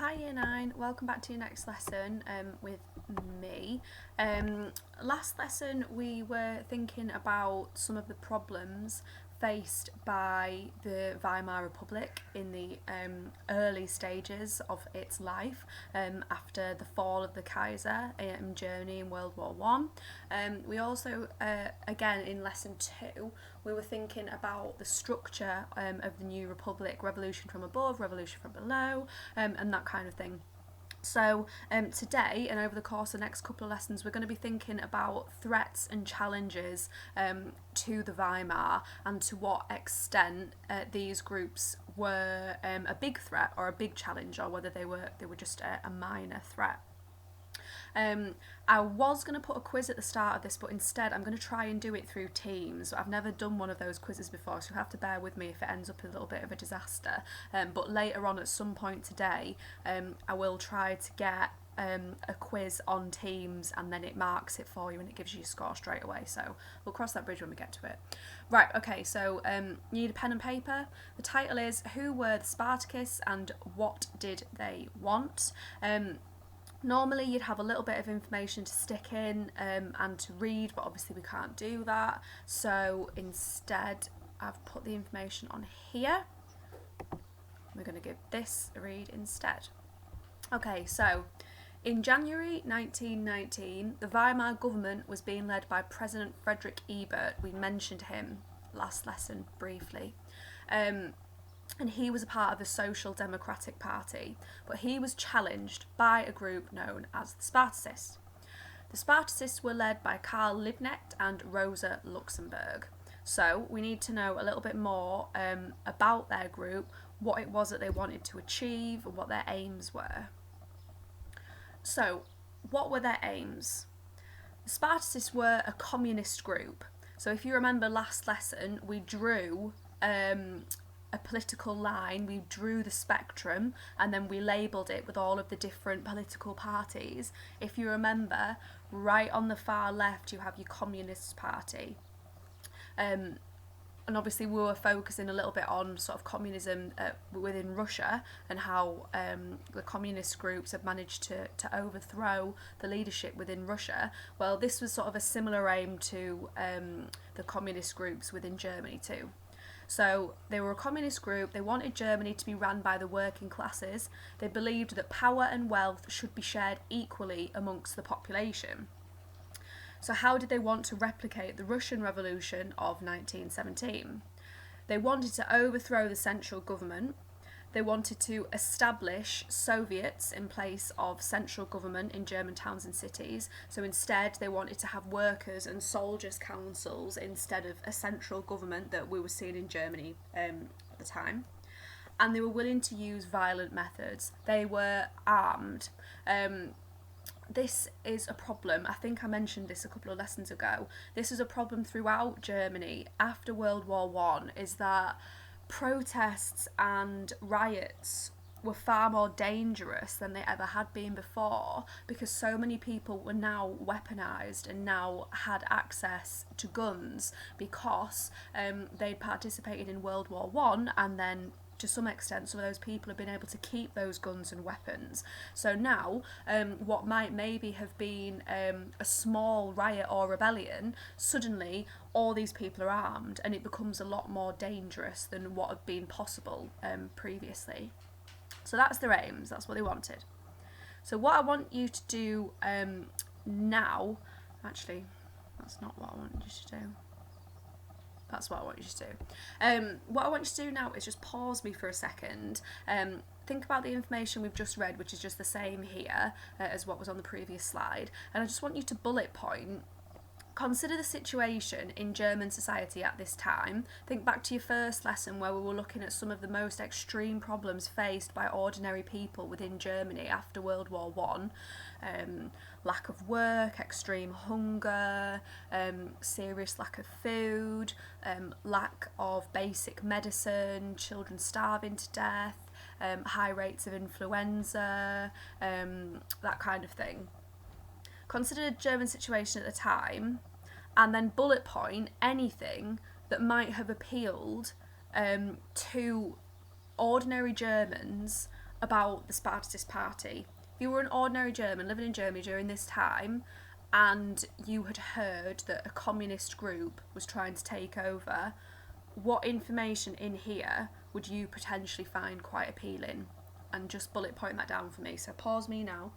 Hi Year 9, welcome back to your next lesson with me. Last lesson we were thinking about some of the problems faced by the Weimar Republic in the early stages of its life after the fall of the Kaiser in Germany in World War One. We also, again in lesson 2, we were thinking about the structure of the new republic, revolution from above, revolution from below, and that kind of thing. So today and over the course of the next couple of lessons we're going to be thinking about threats and challenges to the Weimar and to what extent these groups were a big threat or a big challenge, or whether they were just a minor threat. I was going to put a quiz at the start of this, but instead I'm going to try and do it through Teams. I've never done one of those quizzes before, so you'll have to bear with me if it ends up a little bit of a disaster. But later on at some point today, I will try to get a quiz on Teams, and then it marks it for you and it gives you a score straight away. So we'll cross that bridge when we get to it. Right, okay, so you need a pen and paper. The title is Who Were the Spartacists and What Did They Want? Normally you'd have a little bit of information to stick in and to read, but obviously we can't do that. So instead I've put the information on here. We're going to give this a read instead. Okay, so in January 1919, the Weimar government was being led by President Friedrich Ebert. We mentioned him last lesson briefly. And he was a part of the Social Democratic Party, but he was challenged by a group known as the Spartacists. The Spartacists were led by Karl Liebknecht and Rosa Luxemburg. So we need to know a little bit more about their group, what it was that they wanted to achieve, and what their aims were. So, what were their aims? The Spartacists were a communist group. So if you remember last lesson, we drew a political line, we drew the spectrum, and then we labelled it with all of the different political parties. If you remember, right on the far left you have your Communist Party. And obviously we were focusing a little bit on sort of communism within Russia and how the communist groups have managed to overthrow the leadership within Russia. Well, this was sort of a similar aim to the communist groups within Germany too. So they were a communist group, they wanted Germany to be run by the working classes, they believed that power and wealth should be shared equally amongst the population. So how did they want to replicate the Russian Revolution of 1917? They wanted to overthrow the central government, they wanted to establish Soviets in place of central government in German towns and cities. So instead they wanted to have workers and soldiers' councils instead of a central government that we were seeing in Germany at the time. And they were willing to use violent methods. They were armed. This is a problem. I think I mentioned this a couple of lessons ago. This is a problem throughout Germany after World War One, is that protests and riots were far more dangerous than they ever had been before, because so many people were now weaponised and now had access to guns because they'd participated in World War One, and then to some extent some of those people have been able to keep those guns and weapons. So now what might maybe have been a small riot or rebellion, suddenly all these people are armed and it becomes a lot more dangerous than what had been possible previously. So that's their aims, that's what they wanted. So what I want you to do now, actually that's not what I want you to do. That's what I want you to do. What I want you to do now is just pause me for a second. Think about the information we've just read, which is just the same here as what was on the previous slide. And I just want you to bullet point. Consider the situation in German society at this time. Think back to your first lesson where we were looking at some of the most extreme problems faced by ordinary people within Germany after World War One. Lack of work, extreme hunger, serious lack of food, lack of basic medicine, children starving to death, high rates of influenza, that kind of thing. Consider the German situation at the time, and then bullet point anything that might have appealed to ordinary Germans about the Spartacist party. If you were an ordinary German living in Germany during this time and you had heard that a communist group was trying to take over, what information in here would you potentially find quite appealing? And just bullet point that down for me. So pause me now.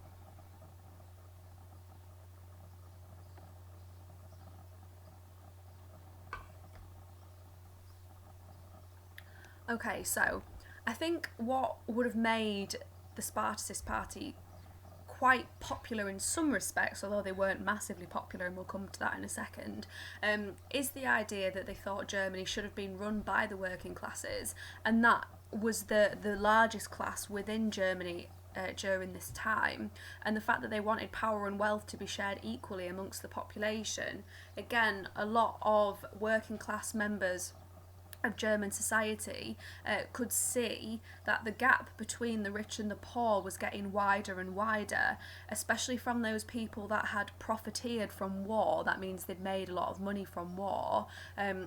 Okay, so I think what would have made the Spartacist party quite popular in some respects, although they weren't massively popular, and we'll come to that in a second, is the idea that they thought Germany should have been run by the working classes, and that was the largest class within Germany during this time, and the fact that they wanted power and wealth to be shared equally amongst the population. Again, a lot of working class members of German society could see that the gap between the rich and the poor was getting wider and wider, especially from those people that had profiteered from war. That means they'd made a lot of money from war.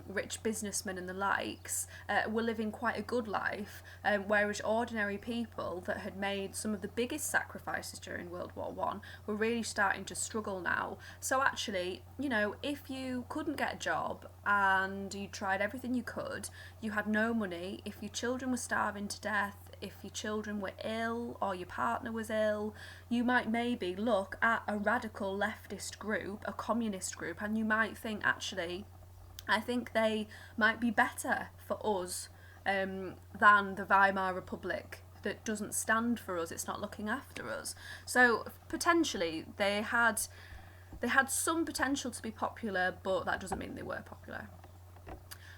Rich businessmen and the likes were living quite a good life, whereas ordinary people that had made some of the biggest sacrifices during World War I were really starting to struggle now. So actually, you know, if you couldn't get a job and you tried everything you could, you had no money, if your children were starving to death, if your children were ill or your partner was ill, you might maybe look at a radical leftist group, a communist group, and you might think, actually, I think they might be better for us than the Weimar Republic that doesn't stand for us, it's not looking after us. So potentially they had some potential to be popular, but that doesn't mean they were popular.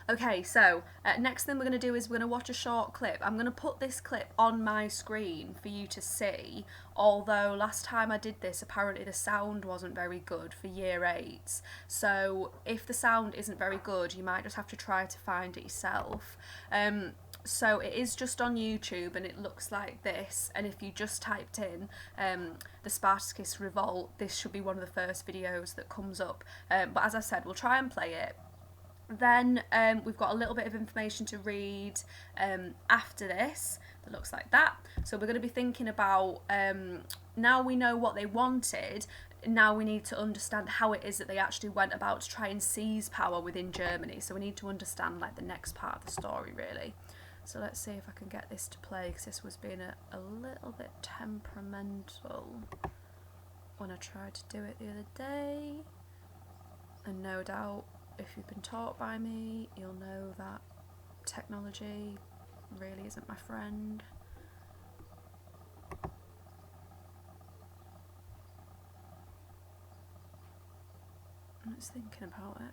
Okay, so next thing we're going to do is we're going to watch a short clip. I'm going to put this clip on my screen for you to see, although last time I did this apparently the sound wasn't very good for year 8s. So if the sound isn't very good, you might just have to try to find it yourself. So it is just on YouTube and it looks like this, and if you just typed in the Spartacist revolt, this should be one of the first videos that comes up. But as I said, we'll try and play it. Then we've got a little bit of information to read after this that looks like that. So we're going to be thinking about, now we know what they wanted, now we need to understand how it is that they actually went about to try and seize power within Germany. So we need to understand like the next part of the story really. So let's see if I can get this to play, because this was being a little bit temperamental when I tried to do it the other day, and no doubt if you've been taught by me, you'll know that technology really isn't my friend. I'm just thinking about it.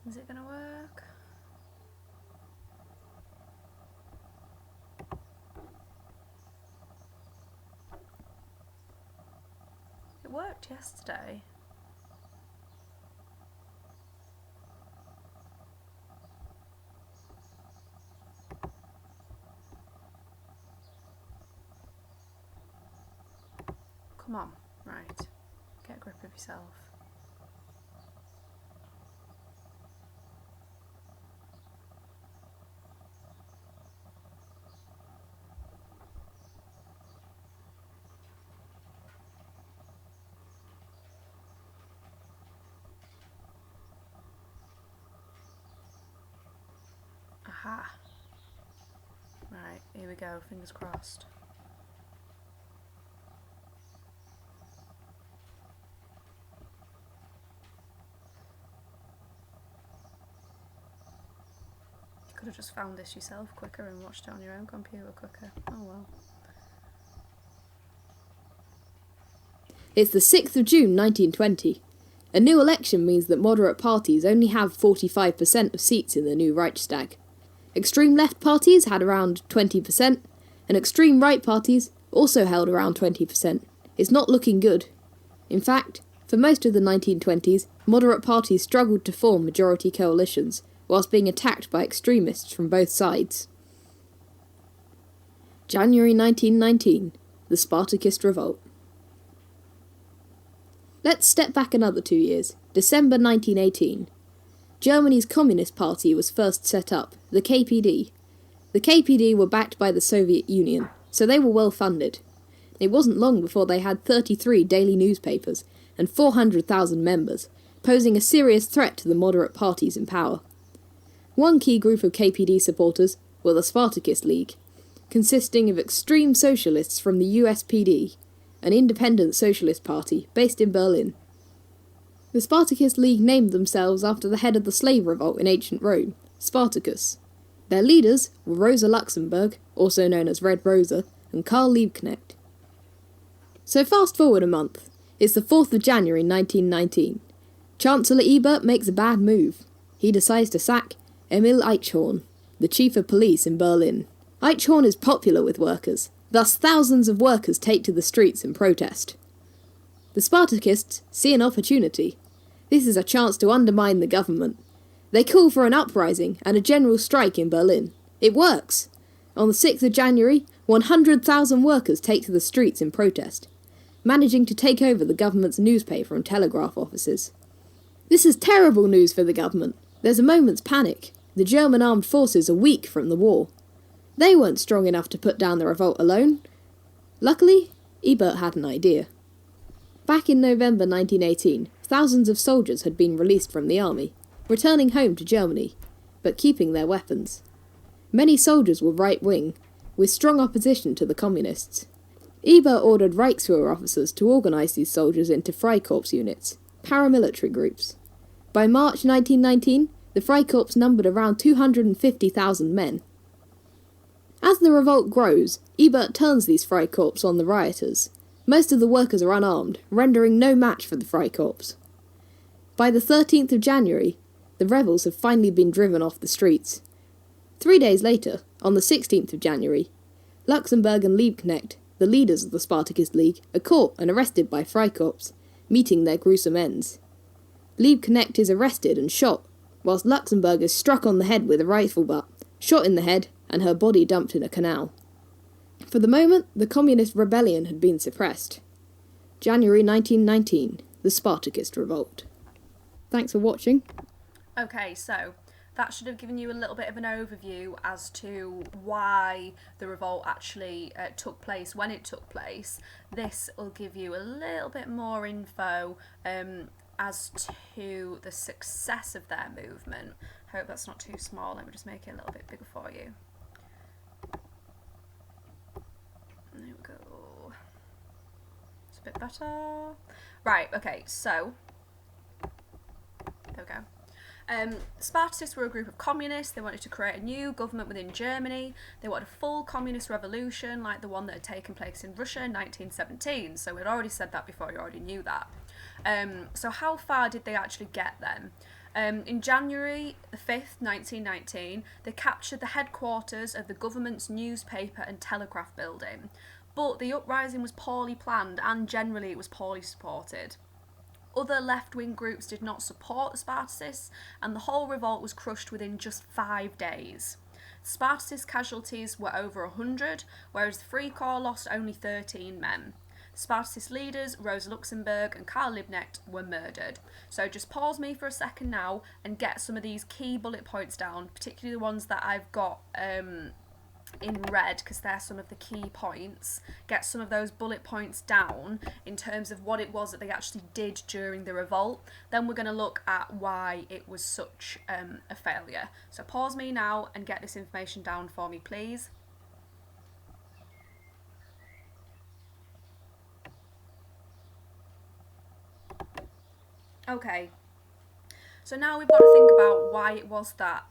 Is it gonna work? It worked yesterday. Come on, right. Get a grip of yourself. Aha. Right, here we go, fingers crossed. You could have just found this yourself quicker and watched it on your own computer quicker. Oh well. It's the 6th of June 1920. A new election means that moderate parties only have 45% of seats in the new Reichstag. Extreme left parties had around 20%, and extreme right parties also held around 20%. It's not looking good. In fact, for most of the 1920s, moderate parties struggled to form majority coalitions, whilst being attacked by extremists from both sides. January 1919, the Spartacist Revolt. Let's step back another 2 years, December 1918. Germany's Communist Party was first set up, the KPD. The KPD were backed by the Soviet Union, so they were well funded. It wasn't long before they had 33 daily newspapers and 400,000 members, posing a serious threat to the moderate parties in power. One key group of KPD supporters were the Spartacist League, consisting of extreme socialists from the USPD, an independent socialist party based in Berlin. The Spartacist League named themselves after the head of the slave revolt in ancient Rome, Spartacus. Their leaders were Rosa Luxemburg, also known as Red Rosa, and Karl Liebknecht. So fast forward a month. It's the 4th of January 1919. Chancellor Ebert makes a bad move. He decides to sack Emil Eichhorn, the chief of police in Berlin. Eichhorn is popular with workers, thus thousands of workers take to the streets in protest. The Spartacists see an opportunity. This is a chance to undermine the government. They call for an uprising and a general strike in Berlin. It works! On the 6th of January, 100,000 workers take to the streets in protest, managing to take over the government's newspaper and telegraph offices. This is terrible news for the government. There's a moment's panic. The German armed forces are weak from the war. They weren't strong enough to put down the revolt alone. Luckily, Ebert had an idea. Back in November 1918, thousands of soldiers had been released from the army, returning home to Germany, but keeping their weapons. Many soldiers were right-wing, with strong opposition to the communists. Ebert ordered Reichswehr officers to organise these soldiers into Freikorps units, paramilitary groups. By March 1919, the Freikorps numbered around 250,000 men. As the revolt grows, Ebert turns these Freikorps on the rioters. Most of the workers are unarmed, rendering no match for the Freikorps. By the 13th of January, the rebels have finally been driven off the streets. 3 days later, on the 16th of January, Luxemburg and Liebknecht, the leaders of the Spartacist League, are caught and arrested by Freikorps, meeting their gruesome ends. Liebknecht is arrested and shot, whilst Luxemburg is struck on the head with a rifle butt, shot in the head, and her body dumped in a canal. For the moment, the communist rebellion had been suppressed. January 1919, the Spartacist Revolt. Thanks for watching. Okay, so that should have given you a little bit of an overview as to why the revolt actually took place when it took place. This will give you a little bit more info as to the success of their movement. Hope that's not too small. Let me just make it a little bit bigger for you. There we go. It's a bit better. Right, okay, so there we go. Spartacists were a group of communists. They wanted to create a new government within Germany. They wanted a full communist revolution like the one that had taken place in Russia in 1917. So we'd already said that before, you already knew that. So how far did they actually get then? In January the 5th, 1919, they captured the headquarters of the government's newspaper and telegraph building. But the uprising was poorly planned and generally it was poorly supported. Other left-wing groups did not support the Spartacists, and the whole revolt was crushed within just 5 days. Spartacist casualties were over 100, whereas the Freikorps lost only 13 men. Spartacist leaders, Rosa Luxemburg and Karl Liebknecht, were murdered. So just pause me for a second now and get some of these key bullet points down, particularly the ones that I've got in red, because they're some of the key points. Get some of those bullet points down in terms of what it was that they actually did during the revolt. Then we're going to look at why it was such a failure. So pause me now and get this information down for me, please. Okay, so now we've got to think about why it was that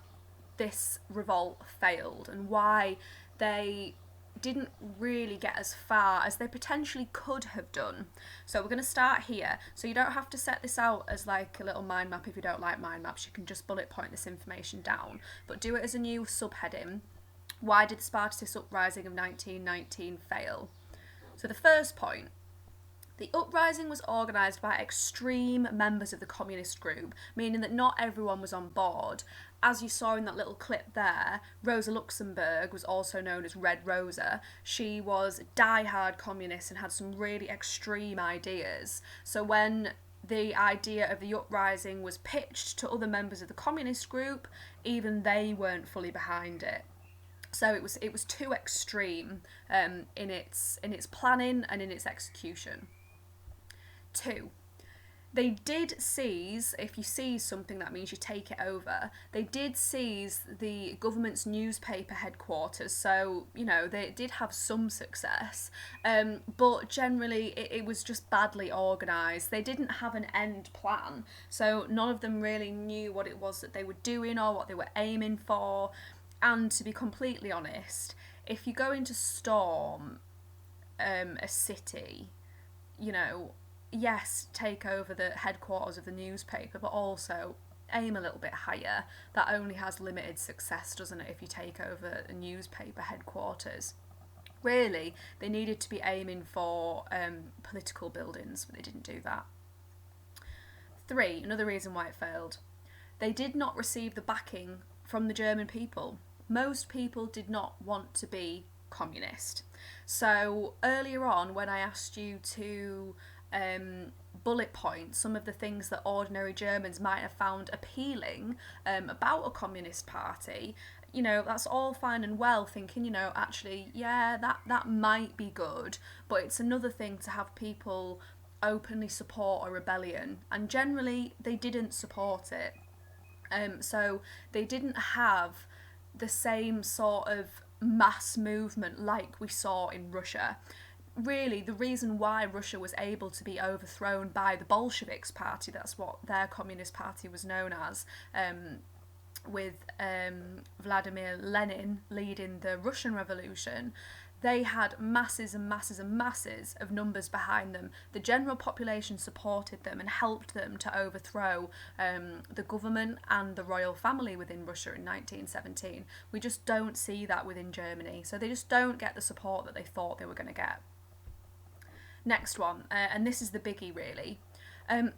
this revolt failed and why they didn't really get as far as they potentially could have done. So we're going to start here. So you don't have to set this out as like a little mind map if you don't like mind maps. You can just bullet point this information down, but do it as a new subheading. Why did the Spartacist uprising of 1919 fail? So the first point, The uprising was organised by extreme members of the communist group, meaning that not everyone was on board. As you saw in that little clip there, Rosa Luxemburg was also known as Red Rosa. She was a die-hard communist and had some really extreme ideas. So when the idea of the uprising was pitched to other members of the communist group, even they weren't fully behind it. So it was too extreme in its planning and in its execution. 2. They did seize, if you seize something that means you take it over, they did seize the government's newspaper headquarters, so, you know, they did have some success, but generally it was just badly organised. They didn't have an end plan, so none of them really knew what it was that they were doing or what they were aiming for, and to be completely honest, if you're going to storm a city, you know, yes, take over the headquarters of the newspaper, but also aim a little bit higher. That only has limited success, doesn't it, if you take over a newspaper headquarters. Really, they needed to be aiming for political buildings, but they didn't do that. 3, another reason why it failed. They did not receive the backing from the German people. Most people did not want to be communist. So earlier on, when I asked you to bullet point some of the things that ordinary Germans might have found appealing about a communist party, you know, that's all fine and well, thinking, you know, actually, yeah, that might be good, but it's another thing to have people openly support a rebellion, and generally they didn't support it. So they didn't have the same sort of mass movement like we saw in Russia. Really, the reason why Russia was able to be overthrown by the Bolsheviks party, that's what their communist party was known as, with Vladimir Lenin leading the Russian Revolution, they had masses and masses and masses of numbers behind them. The general population supported them and helped them to overthrow the government and the royal family within Russia in 1917. We just don't see that within Germany, so they just don't get the support that they thought they were going to get. Next one, and this is the biggie really.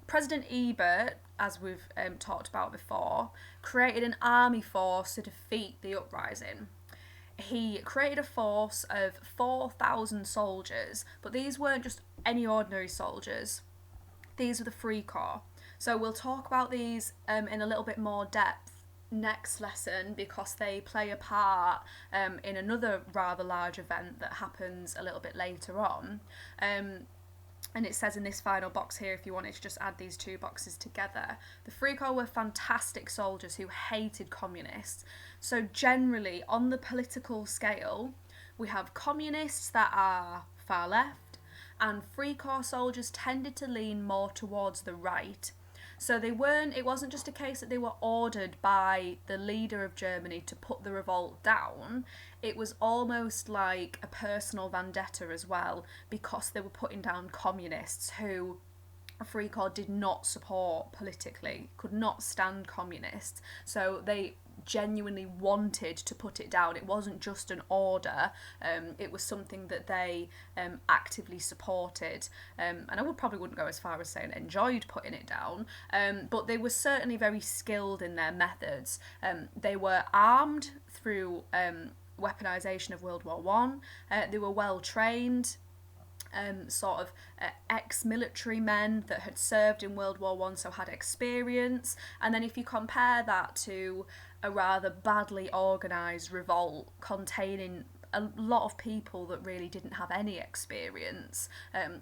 President Ebert, as we've talked about before, created an army force to defeat the uprising. He created a force of 4,000 soldiers, but these weren't just any ordinary soldiers. These were the Freikorps. So we'll talk about these in a little bit more depth next lesson, because they play a part in another rather large event that happens a little bit later on. And it says in this final box here, if you wanted to just add these two boxes together, the Freikorps were fantastic soldiers who hated communists. So generally, on the political scale, we have communists that are far left, and Freikorps soldiers tended to lean more towards the right. So it wasn't just a case that they were ordered by the leader of Germany to put the revolt down. It was almost like a personal vendetta as well, because they were putting down communists who Freikorps did not support politically, could not stand communists. So they genuinely wanted to put it down. It wasn't just an order, it was something that they actively supported, and I wouldn't go as far as saying enjoyed putting it down, but they were certainly very skilled in their methods. They were armed through weaponisation of World War One. They were well trained, ex-military men that had served in World War One, so had experience. And then if you compare that to a rather badly organised revolt containing a lot of people that really didn't have any experience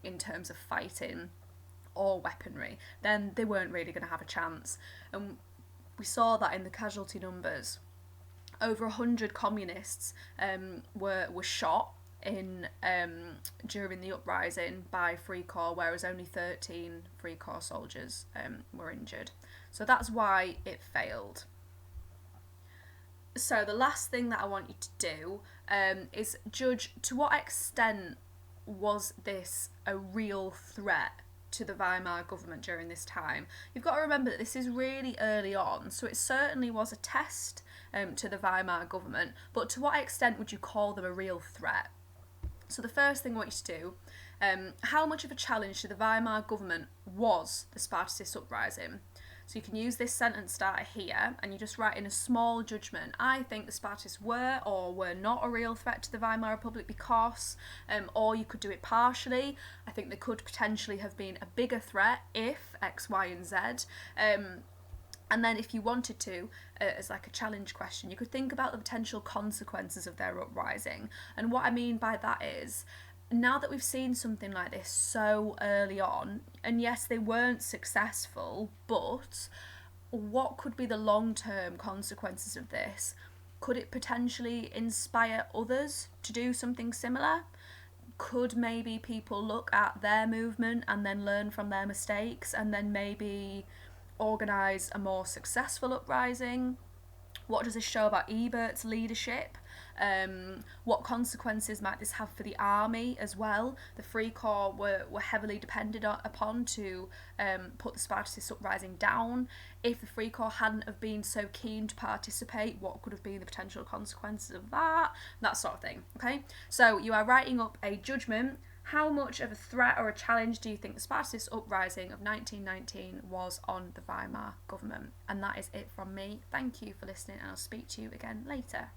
in terms of fighting or weaponry, then they weren't really going to have a chance. And we saw that in the casualty numbers. Over 100 communists were shot during the uprising by Freikorps, whereas only 13 Freikorps soldiers were injured. So that's why it failed. So the last thing that I want you to do is judge to what extent was this a real threat to the Weimar government during this time. You've got to remember that this is really early on, so it certainly was a test to the Weimar government, but to what extent would you call them a real threat? So the first thing I want you to do How much of a challenge to the Weimar government was the Spartacist uprising? So you can use this sentence starter here, and you just write in a small judgment. I think the Spartacists were or were not a real threat to the Weimar Republic because, or you could do it partially. I think they could potentially have been a bigger threat if X, Y, and Z. And then if you wanted to, as like a challenge question, you could think about the potential consequences of their uprising. And what I mean by that is, now that we've seen something like this so early on, and yes, they weren't successful, but what could be the long-term consequences of this? Could it potentially inspire others to do something similar? Could maybe people look at their movement and then learn from their mistakes and then maybe organise a more successful uprising? What does this show about Ebert's leadership? What consequences might this have for the army as well? The Freikorps were heavily depended upon to put the Spartacist uprising down. If the Freikorps hadn't have been so keen to participate, what could have been the potential consequences of that? That sort of thing, okay? So you are writing up a judgment. How much of a threat or a challenge do you think the Spartacist uprising of 1919 was on the Weimar government? And that is it from me. Thank you for listening, and I'll speak to you again later.